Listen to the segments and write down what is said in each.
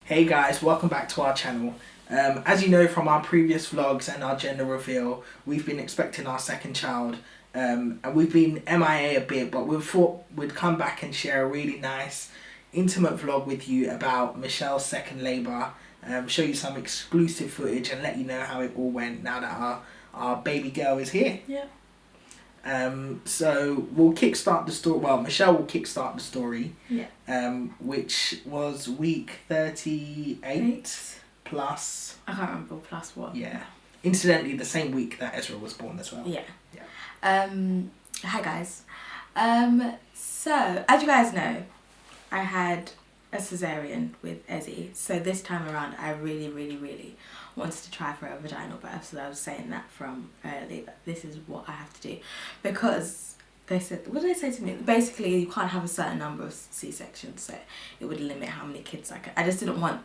Hey guys, welcome back to our channel. As you know from our previous vlogs and our gender reveal, we've been expecting our second child, and we've been MIA a bit, but we thought we'd come back and share a really nice intimate vlog with you about Michelle's second labour, show you some exclusive footage and let you know how it all went now that our baby girl is here. Yeah. So we'll kickstart the story. Well, Michelle will kickstart the story. Yeah. Which was week 38 plus. I can't remember plus what. Yeah. Incidentally, the same week that Ezra was born as well. Yeah. Yeah. Hi guys. So as you guys know, I had a cesarean with Ezzy. So this time around, I really wanted to try for a vaginal birth. So I was saying that from early, that this is what I have to do, because they said, what did they say to me? Basically, you can't have a certain number of C-sections, so it would limit how many kids I could. I just didn't want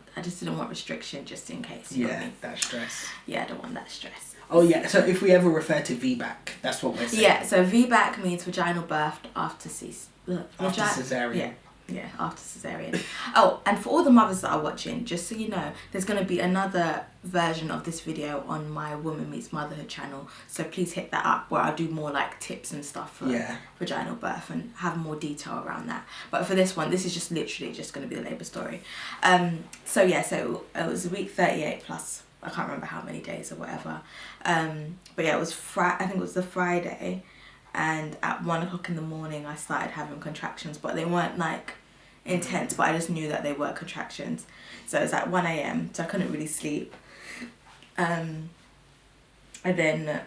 restriction, just in case. You know what I mean? That stress. Yeah, I don't want that stress. Oh yeah. So if we ever refer to VBAC, that's what we're saying. Yeah. So VBAC means vaginal birth after After cesarean. Yeah, after cesarean. Oh, and for all the mothers that are watching, just so you know, there's going to be another version of this video on my Woman Meets Motherhood channel. So please hit that up, where I'll do more like tips and stuff for vaginal birth and have more detail around that. But for this one, this is just literally just going to be the labour story. So yeah, so it was week 38 plus, I can't remember how many days or whatever. But yeah, it was I think it was the Friday. And at 1 o'clock in the morning, I started having contractions, but they weren't like intense, but I just knew that they were contractions. So it was at 1 a.m, so I couldn't really sleep. And then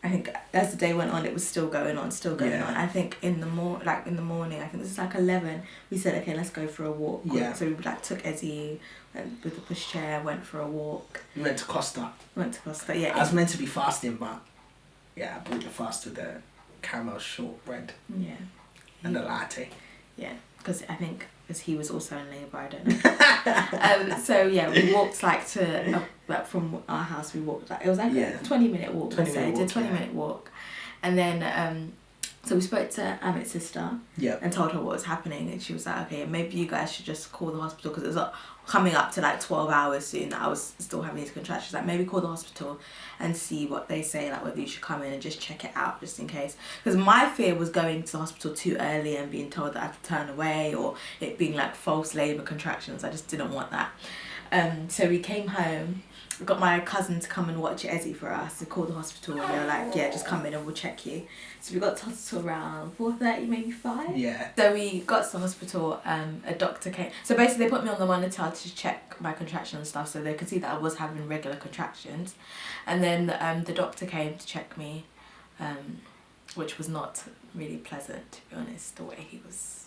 I think as the day went on, it was still going on. I think in the morning, I think this is like 11, we said, okay, let's go for a walk. Yeah. So we like took Ezzy, went with the pushchair, went for a walk. We went to Costa. Yeah. I was meant to be fasting, but yeah, I bought the fast with the caramel shortbread. Yeah. And the latte. Yeah, because I think as he was also in labour, I don't know. So yeah, we walked like from our house. We walked like it was like a 20-minute walk. Did a 20-minute walk, and then so we spoke to Amit's sister. Yeah. And told her what was happening, and she was like, okay, maybe you guys should just call the hospital, because it was coming up to like 12 hours soon that I was still having these contractions. Like, maybe call the hospital and see what they say, like whether you should come in and just check it out, just in case. Because my fear was going to the hospital too early and being told that I have to turn away, or it being like false labour contractions. I just didn't want that. So we came home. We got my cousin to come and watch Ezzy for us. They called the hospital and they were like, yeah, just come in and we'll check you. So we got to hospital around 4:30, maybe 5. Yeah. So we got to the hospital, a doctor came. So basically they put me on the monitor to check my contraction and stuff, so they could see that I was having regular contractions. And then the doctor came to check me, which was not really pleasant, to be honest, the way he was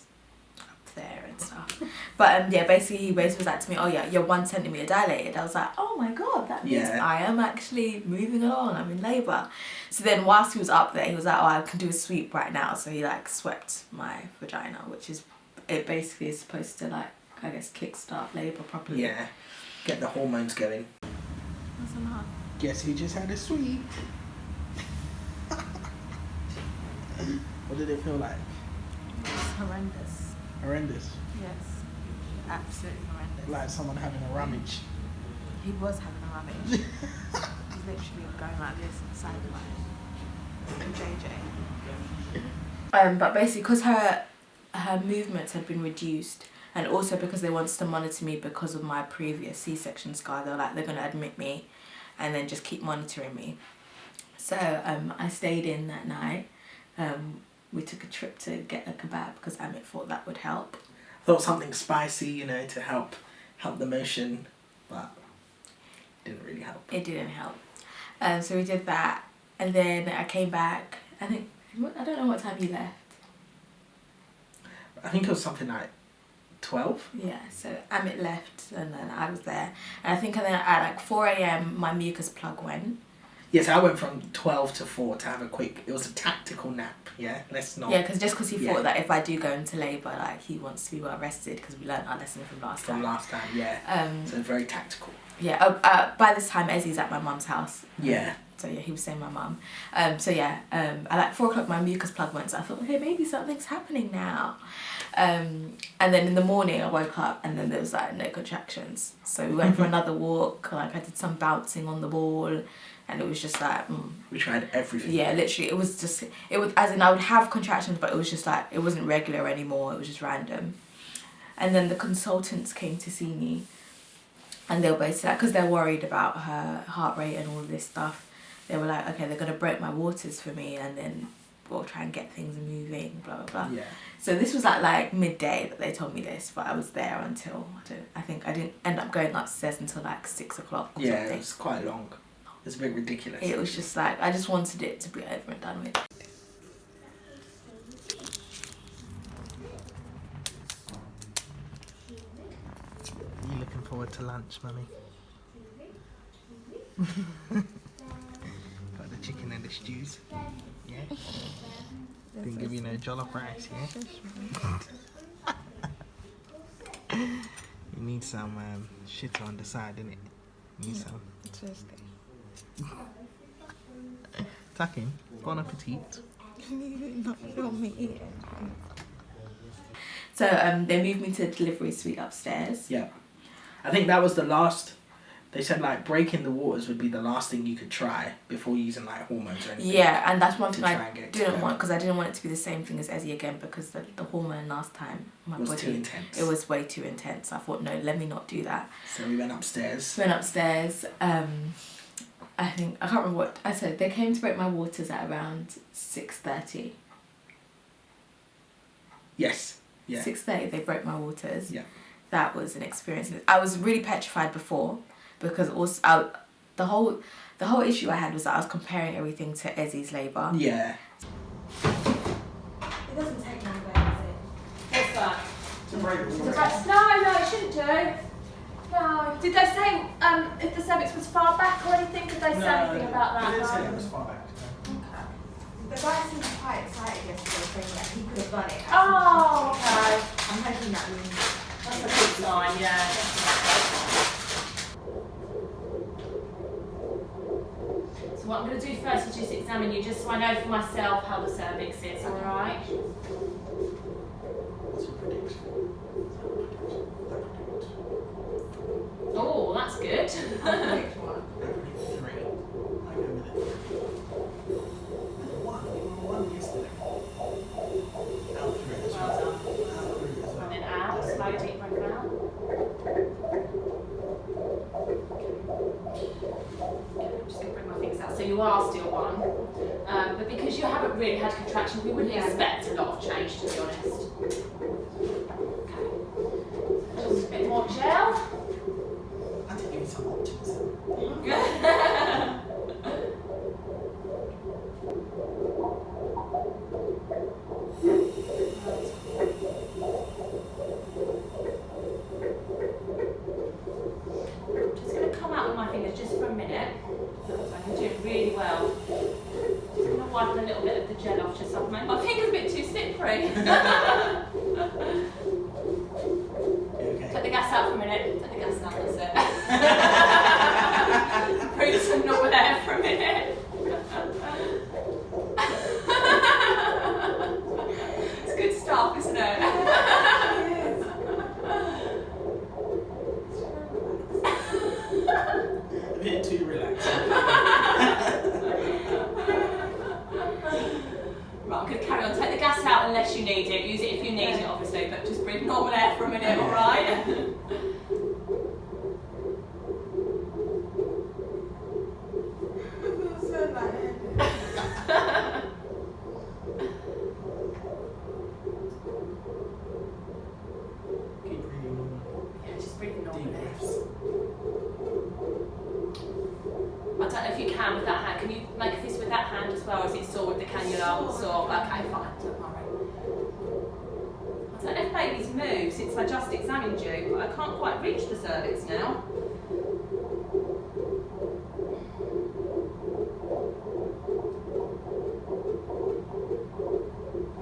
there and stuff. But yeah, basically he was like to me, oh yeah, you're 1 centimetre dilated. I was like, oh my god, that means I am actually moving along, I'm in labour. So then whilst he was up there, he was like, oh, I can do a sweep right now. So he like swept my vagina, which is, it basically is supposed to like, I guess, kickstart labour properly. Yeah, get the hormones going. That's enough. Guess who just had a sweep? What did it feel like? It's horrendous. Horrendous? Yes, absolutely horrendous. Like someone having a rummage. He was having a rummage. He's literally going like this inside my JJ. But basically, because her movements had been reduced, and also because they wanted to monitor me because of my previous C-section scar, they're like, they're going to admit me and then just keep monitoring me. So I stayed in that night. We took a trip to get a kebab because Amit thought that would help. Thought something spicy, you know, to help the motion, but it didn't really help. It didn't help. So we did that, and then I came back. I don't know what time you left. I think it was something like 12. Yeah, so Amit left, and then I was there. And I think then at like 4 a.m, my mucus plug went. Yes, I went from 12 to 4 to have a quick, it was a tactical nap, yeah? Let's not... Yeah, because he thought that if I do go into labour, like, he wants to be well rested, because we learnt our lesson from last time. Yeah. So very tactical. Yeah, by this time, Ezzy's at my mum's house. Yeah. So yeah, he was saying my mum. At like 4 o'clock my mucus plug went, so I thought, okay, maybe something's happening now. And then in the morning I woke up and then there was like no contractions. So we went for another walk, like I did some bouncing on the ball, and it was just like... We tried everything. Yeah, literally, it was as in I would have contractions, but it was just like, it wasn't regular anymore, it was just random. And then the consultants came to see me, and they were basically like, because they're worried about her heart rate and all of this stuff, they were like, okay, they're going to break my waters for me, and then we'll try and get things moving, blah, blah, blah. Yeah. So this was at like midday that they told me this, but I was there until, I think I didn't end up going upstairs until like 6 o'clock or something. It was quite long. It was a bit ridiculous. It was just like, I just wanted it to be over and done with. You looking forward to lunch, mummy? Got the chicken and the stews. Yeah? Didn't give you no jollof rice, yeah? You need some shit on the side, innit? You need some. Tuck in. Bon appetit. Can you not film me eating? So they moved me to the delivery suite upstairs. Yeah. I think that was the last. They said like breaking the waters would be the last thing you could try before using like hormones or anything. Yeah, and that's one thing I didn't want, because I didn't want it to be the same thing as Ezzy again, because the hormone last time, my body, too intense. It was way too intense. I thought, no, let me not do that. So we went upstairs. I think, I can't remember what I said. They came to break my waters at around 6:30. Yes. Yeah. 6:30 they broke my waters. Yeah. That was an experience. I was really petrified before, because also the whole issue I had was that I was comparing everything to Ezzy's labour. Yeah. It doesn't take long, does it? What's that? To break the water. No, it shouldn't do. No. Did they say if the cervix was far back or anything? Did they say anything about that? They didn't say it was far back. Okay. The guy seemed quite excited yesterday, saying that he could have done it. Oh, okay. I'm hoping that means That's a good sign, yeah. So what I'm going to do first is just examine you, just so I know for myself how the cervix is, alright? What's your prediction? Oh, that's good. I predict 3. I go with it. 1. You were 1 yesterday. Out through it as well. Well done. Out through it as well. And then out, slow deep breath out. I'm just going to bring my fingers out. So you are still 1. But because you haven't really had contractions, we wouldn't expect a lot of change, to be honest. Okay. Just a bit more gel. I did give you some optimism. Just going to come out with my fingers just for a minute. So I can do it really well. Just going to wipe a little bit of the gel off just so I can make my fingers a bit too slippery. Okay. Take the gas out for a minute. Take the gas out, that's it. Breathe some normal air for a minute. It's good stuff, isn't it? A bit too relaxed. Right, I'm going to carry on. Take the gas out unless you need it. Use it if you need it, obviously, but just breathe normal air for a minute, alright? Keep breathing normal. Yeah, just breathing Deep normally. breaths. I don't know if you can with that hand. Can you make a fist with that hand as well, or is it sore with the cannula? Sore. Okay, fine. Don't worry. I don't know if baby's moved since I just examined you, but I can't quite reach the cervix now.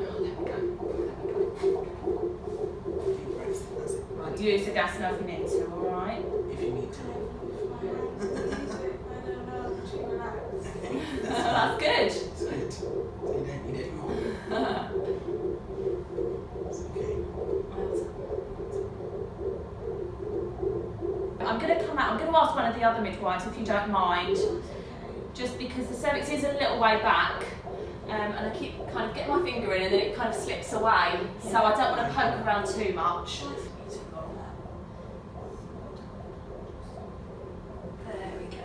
Oh, there we go. Deep breaths. That's it. Right, use the gas now if you need to, alright? If you need to. You don't need it more. It's okay. I'm going to come out, I'm going to ask one of the other midwives if you don't mind, just because the cervix is a little way back, and I keep kind of getting my finger in and then it kind of slips away, so I don't want to poke around too much. There we go.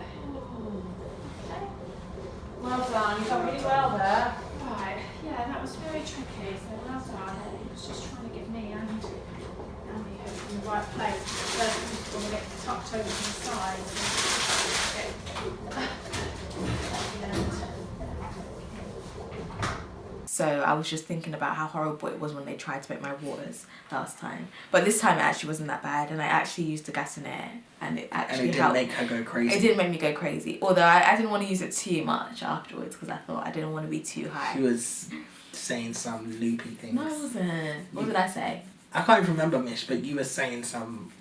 Okay. Well done, you've done really well there. Right, yeah, that was very tricky, so well done. It was just trying to get me and Andy in the right place. First, we just want to get tucked over to the side. So I was just thinking about how horrible it was when they tried to make my waters last time. But this time it actually wasn't that bad, and I actually used the gas in air, and it actually helped. And it didn't make her go crazy. It didn't make me go crazy. Although I didn't want to use it too much afterwards because I thought I didn't want to be too high. She was saying some loopy things. No, I wasn't. What did I say? I can't even remember, Mish, but you were saying some.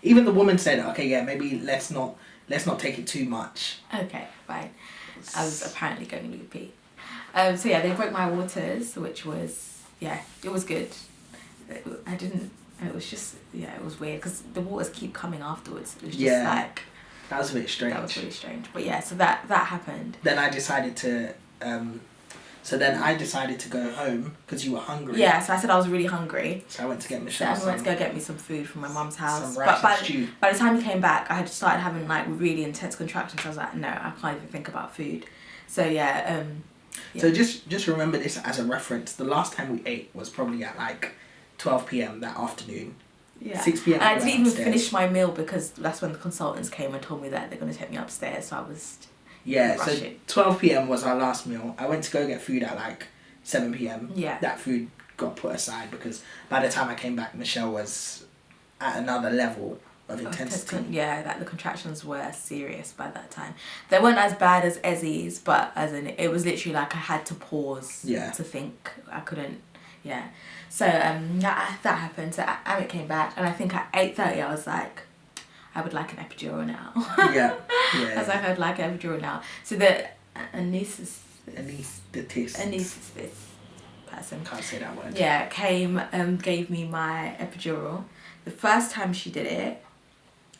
Even the woman said, okay, yeah, maybe let's not take it too much. Okay, fine. I was apparently going loopy. So yeah, they broke my waters, which was, yeah, it was good. It was just, yeah, it was weird because the waters keep coming afterwards. It was just like... That was a bit strange. That was really strange. But yeah, so that happened. Then I decided to... go home because you were hungry. Yeah, so I said I was really hungry. So I went to get Michelle So I went to go get me some food from my mum's house. Some But rice and stew. by the time he came back, I had started having like really intense contractions. I was like, no, I can't even think about food. So yeah. So just remember this as a reference. The last time we ate was probably at like 12 p.m. that afternoon. Yeah. 6 p.m. And I didn't even finish my meal because that's when the consultants came and told me that they're going to take me upstairs. So I was... Yeah, so rushing. 12 p.m. was our last meal. I went to go get food at like 7 p.m. Yeah. That food got put aside because by the time I came back, Michelle was at another level of intensity. Yeah, that the contractions were serious by that time. They weren't as bad as Ezzy's, but as in it was literally like I had to pause to think. I couldn't. Yeah. So that happened. So Amit came back, and I think at 8:30 I was like, I would like an epidural now. Yeah. I was like, I'd like an epidural now. So the anesthetist person, Can't say that word. yeah, came gave me my epidural. The first time she did it,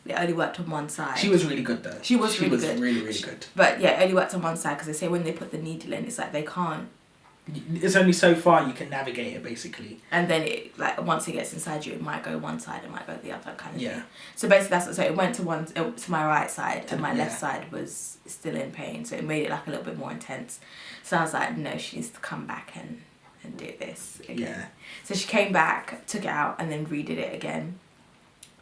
it only worked on one side. She was really good though. She was really good. Really, really good. But yeah, it only worked on one side because they say when they put the needle in, it's like they can't. It's only so far you can navigate it basically. And then it like once it gets inside you, it might go one side, it might go the other kind of Yeah. thing. So basically so it went to my right side and my left side was still in pain, so it made it like a little bit more intense. So I was like, no, she needs to come back and do this again. Yeah. So she came back, took it out, and then redid it again.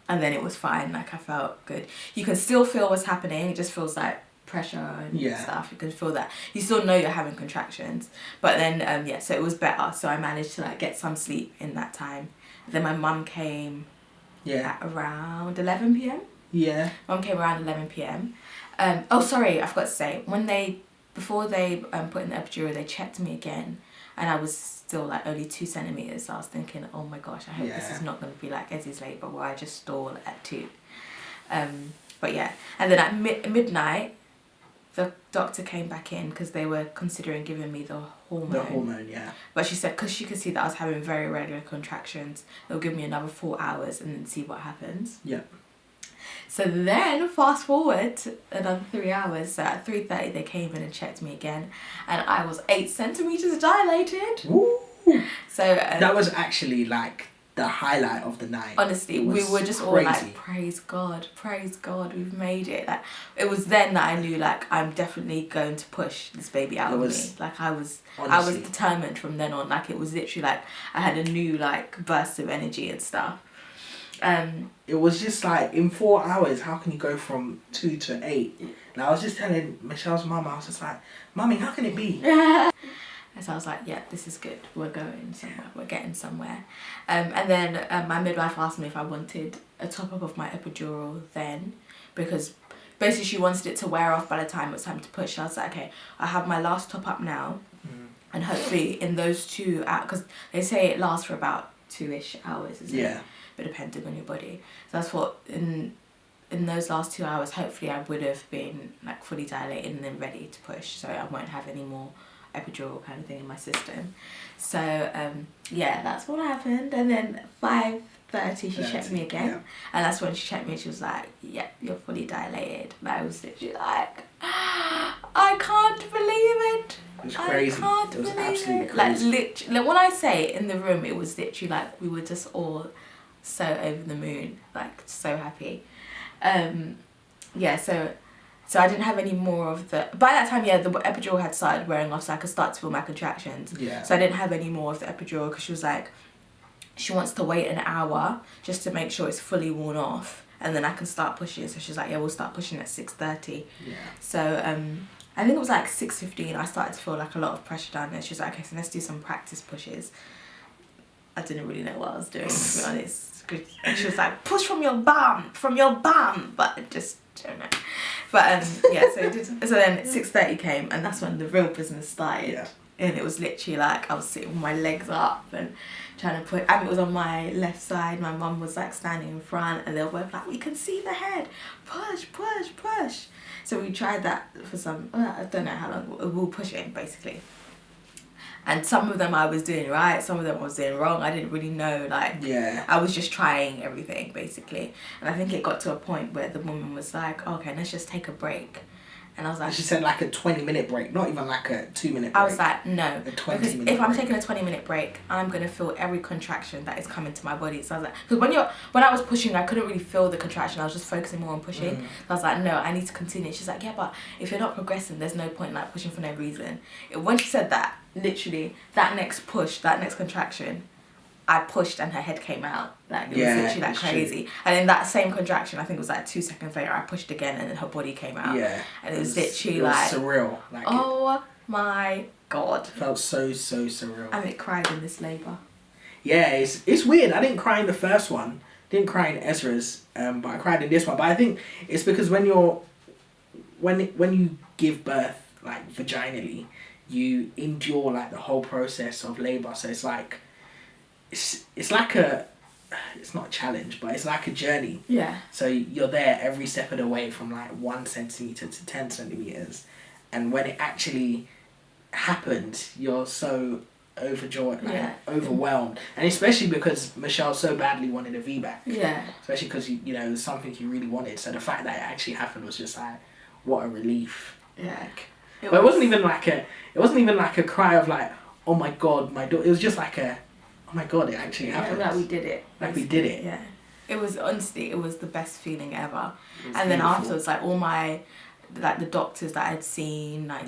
And then it was fine, like I felt good. You can still feel what's happening, it just feels like pressure and stuff. You can feel that. You still know you're having contractions. But then, so it was better. So I managed to like get some sleep in that time. Then my mum came at around 11 p.m. Yeah. Mum came around 11 p.m. Oh, sorry, I forgot to say. Before they put in the epidural, they checked me again. And I was still like only 2 centimeters. So I was thinking, oh my gosh, I hope this is not going to be like Ezzy's labour where I just stall at 2. But yeah, and then at midnight, the doctor came back in because they were considering giving me the hormone. The hormone, yeah. But she said because she could see that I was having very regular contractions, they'll give me another 4 hours and then see what happens. Yeah. So then, fast forward to another 3 hours. So at 3:30 they came in and checked me again, and I was 8 centimeters dilated. Woo! So that was actually like the highlight of the night. Honestly, we were just all like, praise God, we've made it. Like it was then that I knew like I'm definitely going to push this baby out of me. Like I was determined from then on. Like it was literally like I had a new like burst of energy and stuff. It was just like in 4 hours, how can you go from 2 to 8? And I was just telling Michelle's mum, I was just like, Mummy, how can it be? And so I was like, yeah, this is good. We're going somewhere. We're getting somewhere. And then my midwife asked me if I wanted a top-up of my epidural then, because basically she wanted it to wear off by the time it was time to push. I was like, okay, I have my last top-up now, and hopefully in those 2 hours, because they say it lasts for about 2-ish hours, isn't it? But depending on your body. So that's what in those last 2 hours, hopefully I would have been like fully dilated and then ready to push, so I won't have any more epidural kind of thing in my system. So yeah, that's what happened. And then 5:30 she checked me again, and that's when she checked me. She was like, "Yeah, you're fully dilated." And I was literally like, I can't believe it. It was crazy. I can't it was believe absolutely it. crazy. Like literally, when I say in the room, it was literally like we were just all so over the moon, like so happy. Yeah, so I didn't have any more of the, by that time, yeah, the epidural had started wearing off, so I could start to feel my contractions. Yeah. So I didn't have any more of the epidural because she was like, she wants to wait an hour just to make sure it's fully worn off, and then I can start pushing. So she's like, yeah, we'll start pushing at 6:30. Yeah. So I think it was like 6:15. I started to feel like a lot of pressure down there. She was like, okay, so let's do some practice pushes. I didn't really know what I was doing, to be honest. She was like, push from your bum, but I just don't know. But yeah, so then 6:30 came, and that's when the real business started. Yeah. And it was literally like I was sitting with my legs up and trying to put, and it was on my left side. My mum was like standing in front, and they were both like, we can see the head, push, push, push. So we tried that for some, I don't know how long, we were pushing basically. And some of them I was doing right, some of them I was doing wrong. I didn't really know, like, Yeah. I was just trying everything basically. And I think it got to a point where the woman was like, okay, let's just take a break. And I was like, She said like a 20-minute break, not even like a 2-minute break. I was like, no, A 20-minute because if I'm break. taking a 20-minute break, I'm gonna feel every contraction that is coming to my body. So I was like, because when I was pushing, I couldn't really feel the contraction. I was just focusing more on pushing. So I was like, no, I need to continue. She's like, yeah, but if you're not progressing, there's no point in like pushing for no reason. When she said that, literally, that next push, that next contraction, I pushed and her head came out. Like, it was literally like crazy. True. And then that same contraction, I think it was like 2 seconds later, I pushed again and then her body came out. Yeah. And it was literally like, surreal. Like, oh my God. It felt so surreal. And it cried in this labour. Yeah, it's weird. I didn't cry in the first one. Didn't cry in Ezra's, but I cried in this one. But I think it's because when you give birth, like vaginally, you endure like the whole process of labour. So it's like, it's like it's not a challenge, but it's like a journey. Yeah. So you're there every step of the way from like 1 centimetre to 10 centimetres. And when it actually happened, you're so overjoyed, like overwhelmed. And especially because Michelle so badly wanted a VBAC. Yeah. Especially because, it was something you really wanted. So the fact that it actually happened was just like, what a relief. Yeah. But it wasn't even like a cry of like, oh my God, my daughter. It was just like a, oh my God, it actually happened. Like we did it. Like we did it. Yeah. It was, honestly, it was the best feeling ever. And beautiful. then afterwards, like all my, like the doctors that I'd seen, like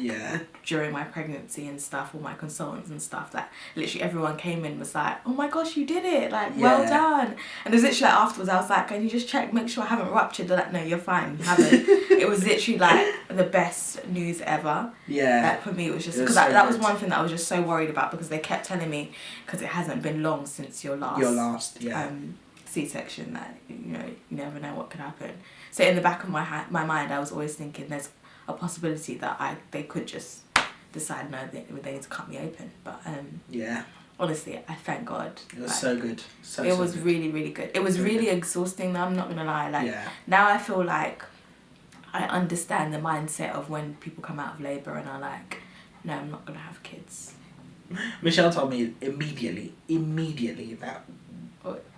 during my pregnancy and stuff, all my consultants and stuff, like literally everyone came in was like, oh my gosh, you did it, like well done. And it was literally like afterwards I was like, can you just check, make sure I haven't ruptured? They're like, no, you're fine, you haven't. It was literally like the best news ever. Yeah. Like for me it was just, because that was one thing that I was just so worried about, because they kept telling me, because it hasn't been long since your last C-section, that you never know what could happen. So in the back of my mind, I was always thinking there's a possibility that they could just decide no, they need to cut me open. But honestly, I thank God. It was so good. It was really, really good. It was really exhausting though, I'm not gonna lie. Like now I feel like I understand the mindset of when people come out of labour and are like, no, I'm not gonna have kids. Michelle told me immediately that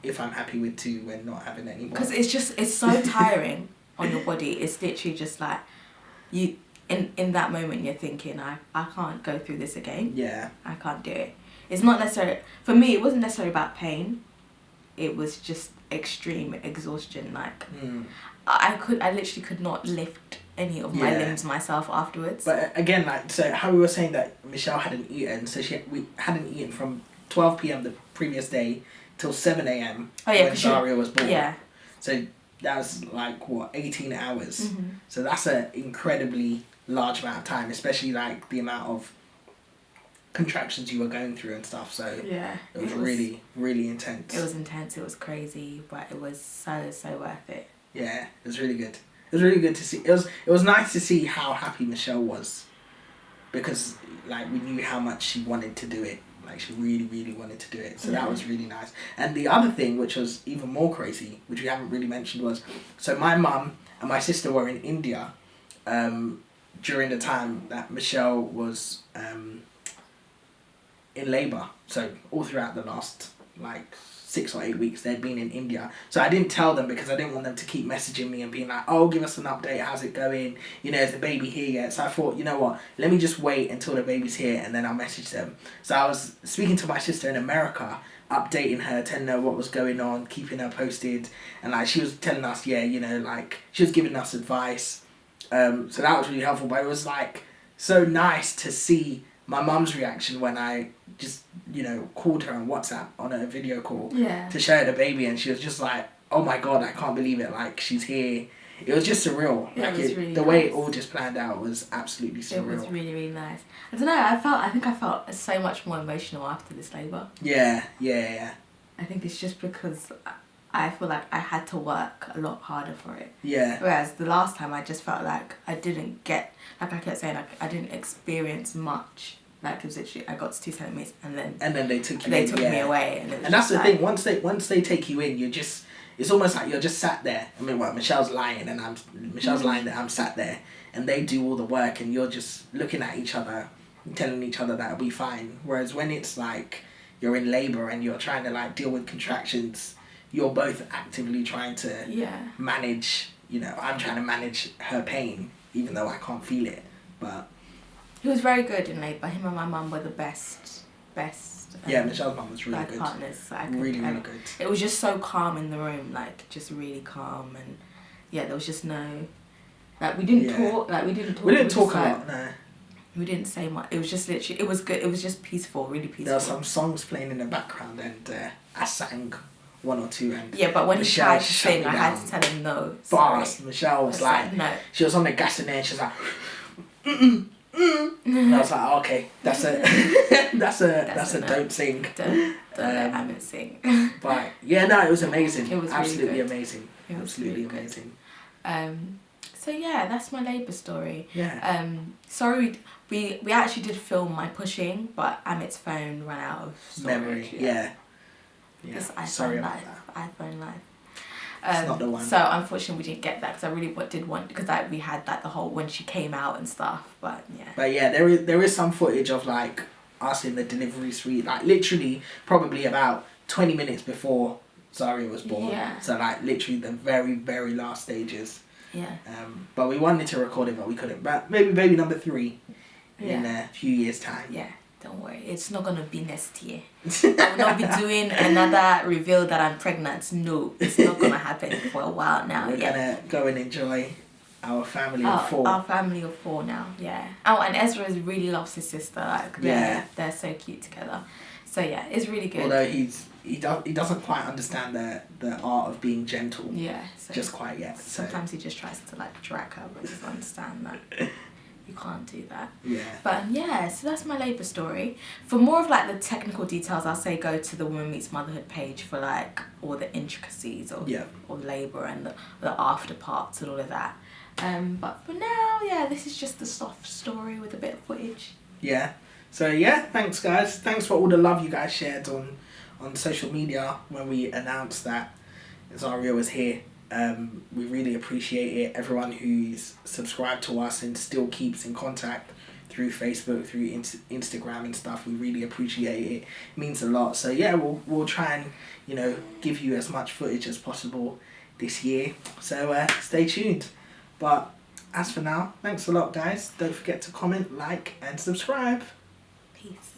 if I'm happy with 2, we're not having any more. Because it's so tiring on your body. It's literally just like, you, in that moment you're thinking, I can't go through this again. Yeah. I can't do it. It's not necessarily, for me, it wasn't necessarily about pain. It was just extreme exhaustion. Like, I literally could not lift any of my limbs myself afterwards. But again, like, so how we were saying that Michelle hadn't eaten, so we hadn't eaten from 12 p.m. the previous day till 7 a.m. when Daria was born. Yeah. So that was like, what, 18 hours. Mm-hmm. So that's an incredibly large amount of time, especially like the amount of contractions you were going through and stuff. So it was really, really intense. It was intense, it was crazy, but it was so worth it. Yeah, it was really good. It was really good to see. It was nice to see how happy Michelle was, because like we knew how much she wanted to do it. Like she really, really wanted to do it. So that was really nice. And the other thing, which was even more crazy, which we haven't really mentioned, was, so my mum and my sister were in India during the time that Michelle was in labour. So all throughout the last like 6 or 8 weeks they'd been in India. So I didn't tell them because I didn't want them to keep messaging me and being like, oh, give us an update, how's it going? You know, is the baby here yet? So I thought, you know what, let me just wait until the baby's here and then I'll message them. So I was speaking to my sister in America, updating her, telling her what was going on, keeping her posted, and like she was telling us, yeah, you know, like she was giving us advice. So that was really helpful, but it was like so nice to see my mum's reaction when I just, you know, called her on WhatsApp on a video call to show her the baby, and she was just like, oh my god, I can't believe it, like she's here. It was just surreal. Like the way it all just planned out was absolutely surreal. It was really, really nice. I don't know, I think I felt so much more emotional after this labour. Yeah. I think it's just because I feel like I had to work a lot harder for it. Yeah. Whereas the last time I just felt like I didn't get, like I kept saying, like I didn't experience much. Like it was literally, I got to 2 centimetres and then they took you they in, took me away. And that's the thing, once they take you in, you're just, it's almost like you're just sat there. I mean, well, Michelle's lying and Michelle's lying there, I'm sat there, and they do all the work and you're just looking at each other, telling each other that it'll be fine. Whereas when it's like you're in labour and you're trying to like deal with contractions, you're both actively trying to manage, you know, I'm trying to manage her pain, even though I can't feel it. But he was very good in labour. Him and my mum were the best. Michelle's mum was really good. Partners. So really good. It was just so calm in the room, like just really calm, and there was just no, like we didn't talk. Like we didn't talk a lot. No. We didn't say much. It was just literally. It was good. It was just peaceful, really peaceful. There were some songs playing in the background, and I sang 1 or 2, and but when Michelle he tried to sing, I had to tell him no. Fast. Michelle was like, no. She was on the gas in there, and she was like, and I was like, okay, that's a don't sing. Don't let Amit sing. But yeah, no, it was amazing. It was absolutely really amazing. It was absolutely really amazing. So yeah, that's my labour story. Yeah. Sorry, we actually did film my pushing, but Amit's phone ran out of storage. Memory. Yeah. Sorry about that. iPhone Live. It's not the one. So unfortunately we didn't get that because I really did want, because like we had like the whole when she came out and stuff, but yeah. But yeah, there is some footage of like us in the delivery suite, like literally probably about 20 minutes before Zaria was born. Yeah. So like literally the very, very last stages. Yeah. But we wanted to record it, but we couldn't. But maybe baby number 3 in a few years' time. Yeah. Don't worry, it's not gonna be next year. I will not be doing another reveal that I'm pregnant. No, it's not gonna happen for a while now. We're gonna go and enjoy our family of 4. Our family of 4 now, yeah. Oh, and Ezra really loves his sister. Like they're so cute together. So yeah, it's really good. Although he doesn't quite understand the art of being gentle. Yeah. So just quite yet. Sometimes he just tries to like drag her, but he doesn't understand that. You can't do that. Yeah. But yeah, so that's my labour story. For more of like the technical details, I'll say go to the Woman Meets Motherhood page for like all the intricacies of labour and the after parts and all of that. But for now, this is just the soft story with a bit of footage. Yeah. So yeah, thanks guys. Thanks for all the love you guys shared on social media when we announced that Zaria was here. We really appreciate it. Everyone who's subscribed to us and still keeps in contact through Facebook, through Instagram and stuff, we really appreciate it. It means a lot. So yeah, we'll try and, you know, give you as much footage as possible this year. So stay tuned. But as for now, thanks a lot guys. Don't forget to comment, like and subscribe. Peace.